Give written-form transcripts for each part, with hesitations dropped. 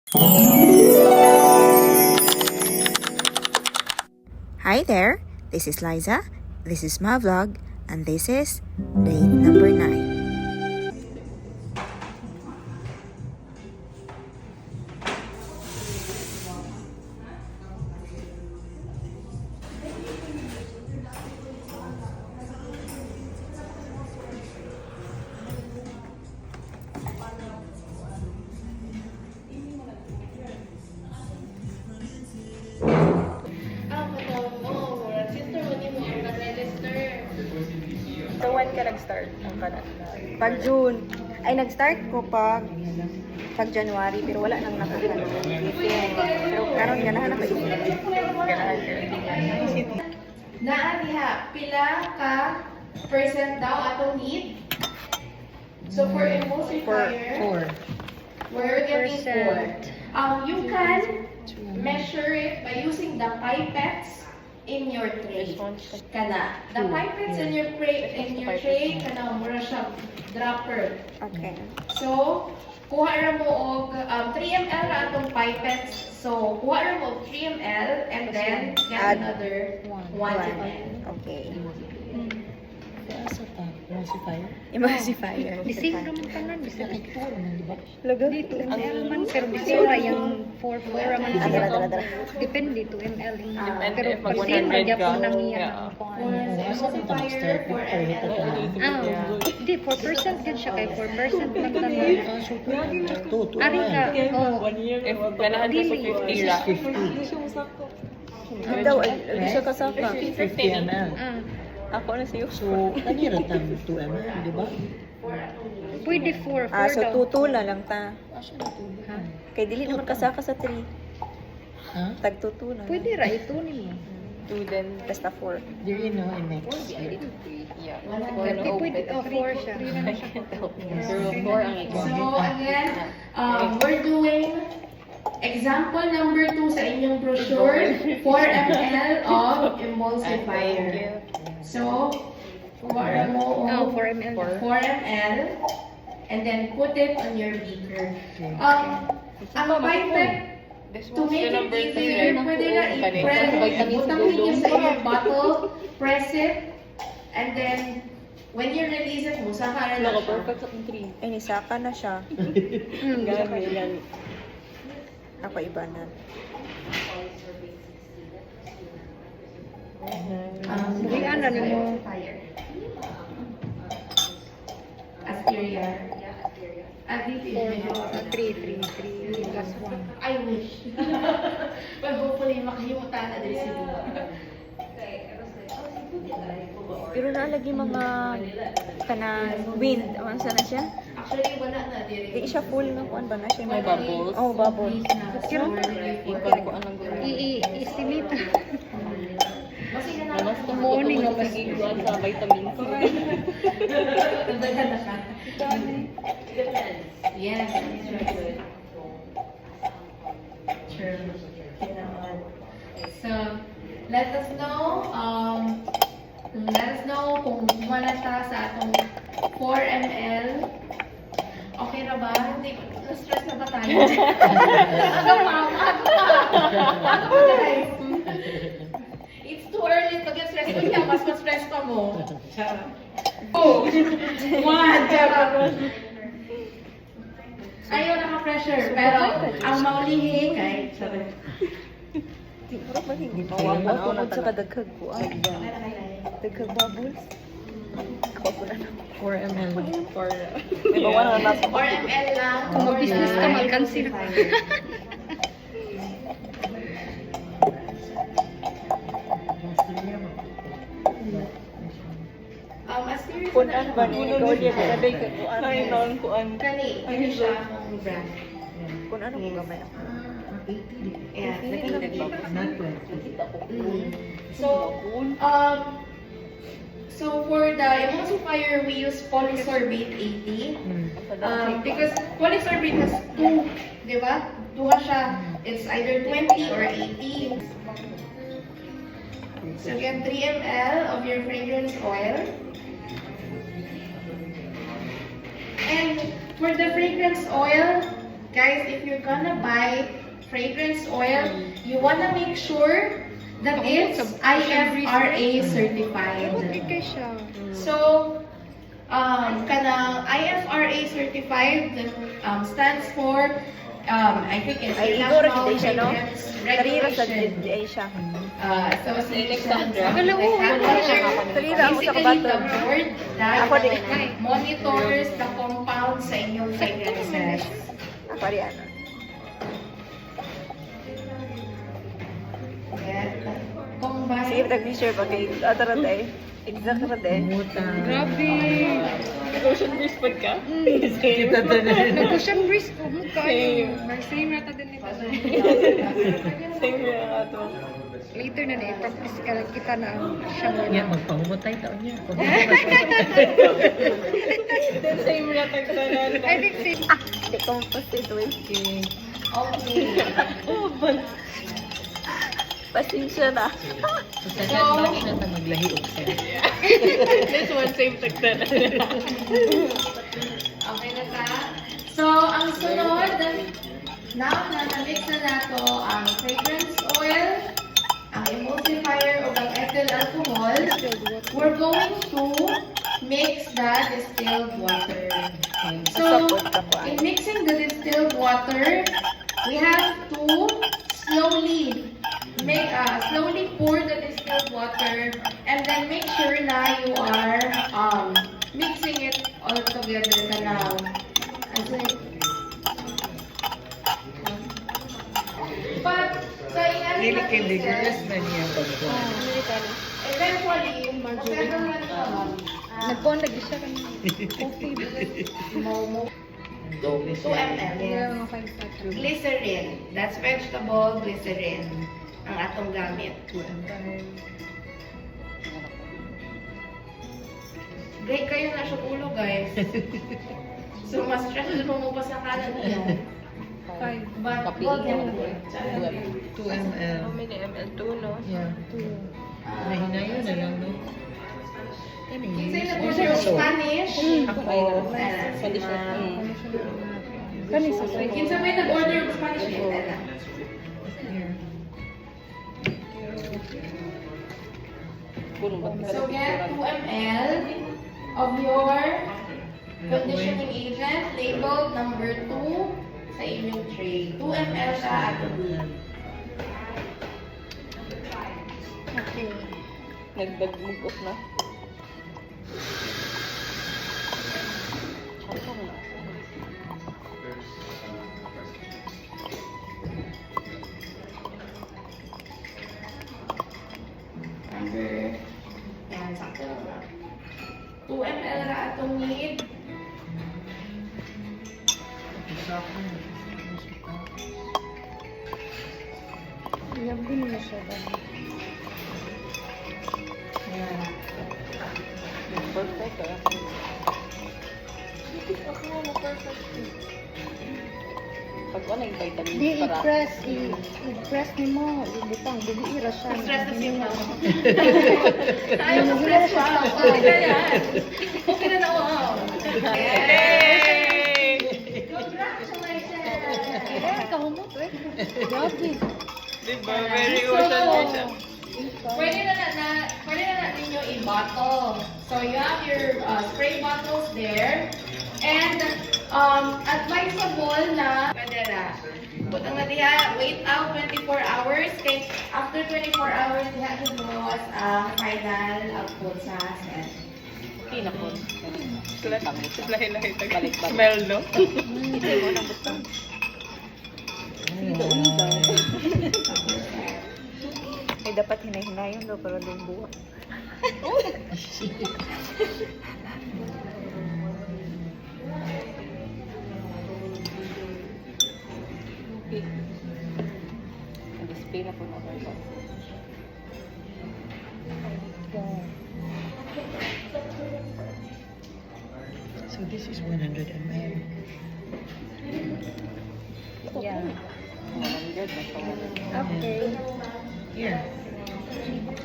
Hi there, this is Liza, this is my vlog, and this is day number 9. So, when ka nag-start ang kanan? Pag June. Ay, nag-start ko pag January, pero wala nang nakakan. Pero karon ganahan ako isip. Ganahan ka. Naa diha, pila ka percent daw atong need? So for emulsifier, we're getting 4. You can measure it by using the pipettes in your tray. Kana. The pipettes in your tray, kana mura siya dropper. Okay. So, kuha ra mo og 3 ml ra atong pipettes. So, kuha ra mo og 3 ml and then get Add another 1 ml. Okay. Emulsifier? Emulsifier. Bisig naman tanan, bisig. Logo? Dito, ML man, pero bisig ra yung 4 raman. Dala. Depende to ML. Depende Pero pag bisig 100 ra ka. gyapon nang iya. Yeah. Emulsifier, 4 ml. Di, 4% din siya, kay 4% lang tanan. Ari ka, oh, If ganahan ka sa 50 ra. 50. Daw, ay siya kasaka. 50 ml. Ako na siyo. So, kanira tam 2 ml, di ba? pwede 4 So daw. tutula lang ta. Ha? Kay dili naman kasaka sa 3. Ha? Tag tutula. Pwede ra, ito nimo. 2 then basta 4. Do you know in next? Yeah. Di pwede, 4 siya. Pero 4 ang So, again, we're doing example number 2 sa inyong brochure, 4 ml of emulsifier. So, kuha mo Oh, og 4 ml. 4 ml and then put it on your beaker. Ang pipette, to make it easier, pwede na i-press, butangin niyo sa inyong bottle, press it, and then when you release it, musaka na siya. Ay, nisaka na siya. Gani. Ako iba na. Hindi ano nimo. Asteria. 3 plus 1. I wish. But hopefully, makahimutan na din si Dua. Pero naalagi mga kanang wind. Ano sana siya? Actually, wala na din. Di siya full na kuan ba na siya? May bubbles? Oh, bubbles. I-estimate. Mas Morning o mas igual sa vitamin C. Nagdagan na siya. Yes, true. So, let us know kung wala ta sa atong 4 ml. Okay na ba? Hindi, na-stress na ba tayo? Ako guys. It's too early to get stressed. Kung mas ma-stress pa mo. Oh! 1! Ayaw naka-pressure. Pero, ang maulihi kay... Siguro ba hindi mawawa ko na sa kadaghag ko. Daghag bubbles. Ako ko na. 4 ml. May bawa na nasa 4 ml lang. Kung mag-business ka, mag-cancel ka. As serious Kunan ba ni ikaw di kada ka kuan. Ay, noon kuan. Kani, kani siya ang brand. Kun ano mo gamay ako. Yeah, Not 20. So, so for the emulsifier, we use polysorbate 80. Because polysorbate has 2, di ba? 2 siya. It's either 20 or 80. So get 3 ml of your fragrance oil. And for the fragrance oil, guys, if you're gonna buy fragrance oil, you wanna make sure that it's IFRA certified. Okay kay siya. So, kanang IFRA certified stands for I think it's Ay, iguro International siya, no? Fragrance Sarira sa Regulation DA siya. Association. Akala ko, Sarira ako sa Basically, kabato. the board that Ako din. monitors the compound sa inyong fragrances. Ako rin ano. Kung base Sige, nag-measure pa kay Atarat eh. Exact rat eh. Grabe. Ocean breeze pag ka? Kita tanan. Nag-ocean breeze ko mo kayo. Mag-same rata din nito. Same rin nga to. Later na na-practice ka lang kita na ang siya mo Yan, na. magpahumutay taon niya. Same rin ang tagtanan. I think same. Hindi ko mapost ito eh. okay. Pasensya na. So, sa dyan, lagi na tayo maglahi og siya. This one, same tagtanan. Okay na ta? So, ang sunod, now na na-mix na nato ang fragrance oil, ang emulsifier o ang ethyl alcohol, we're going to mix the distilled water. So, in mixing the distilled water, we have to slowly pour the distilled water and then make sure na you are mixing it all together na now. But sa Dili kay ilang vigorous na niya pagkuha. eventually, magkakaroon na siya. Nagkuhan lagi siya kan coffee. 2 ml. Yeah, mga 5 pack. Glycerin. That's vegetable glycerin. Ang atong gamit. Break kayo na siya ulo, guys. So, mas stress mo pa sa kanan niyo. 5. But, huwag yan. 2 ml. How many ml? 2, no? Yeah. Mahinayo na lang, no? Kinsay na po siya Spanish. Ako. Conditioner. Kanisa sa Kinsa may nag-order ng Spanish. Here. So, get 2 ml of your conditioning agent labeled number 2 sa inyong tray. 2 ml siya at Okay. Nagdagmugok na. number. Yan, sakto na. 2 ml na atong need. Yabin na siya ba? Perfect. Pag ano yung vitamin Di para i-press ni mo. Butang, bumiira siya. Stress na siya. Ayaw Ayaw mo mo stress pa. Okay na yan. Okay na na. Yay! Congratulations! Eh, kahumot eh. Grabe. Diba? Very ocean breeze siya. Pwede na ninyo i-bottle. So you have your spray bottles there. And advisable na pwede na. Butang na diha, wait out 24 hours. Kay after 24 hours, diha ginawas ang final output sa set. Pinakon. Lahi-lahi tagbalik. Smell, no? Ay, dapat hinay-hinayon daw para doon buwan. Okay. Nag-spray na po na ako. So this is 100 ml. Yeah. 100 na pa. Okay. Here.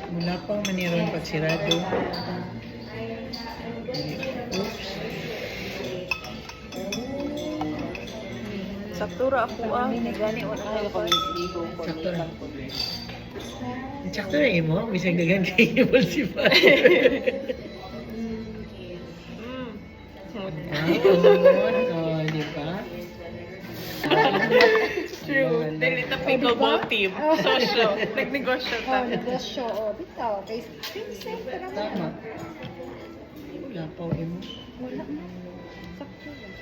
Mula pang maniron pagsirado. Oops. Saktura ako gani wala Ay, ko. Sakto na. Sakto na mo, bisag dagan kay mo si Pa. Oh, di ba? True. Dili ta pickleball team. Sosyo. Nagnegosyo ta. Oh, negosyo. Oh, bitaw. Kay same pero Tama. Wala pa mo. wala na. Sakto lang.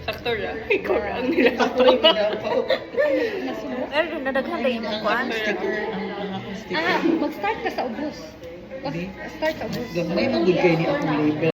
Sakto ra. Ikaw ra ang nila. Nasunod. Pero nadaghan din mo kuan. Sticker, ang akong sticker. Ah, mag-start ka sa ubos. Di? Start sa ubos. Gamay man gud kay ni akong label.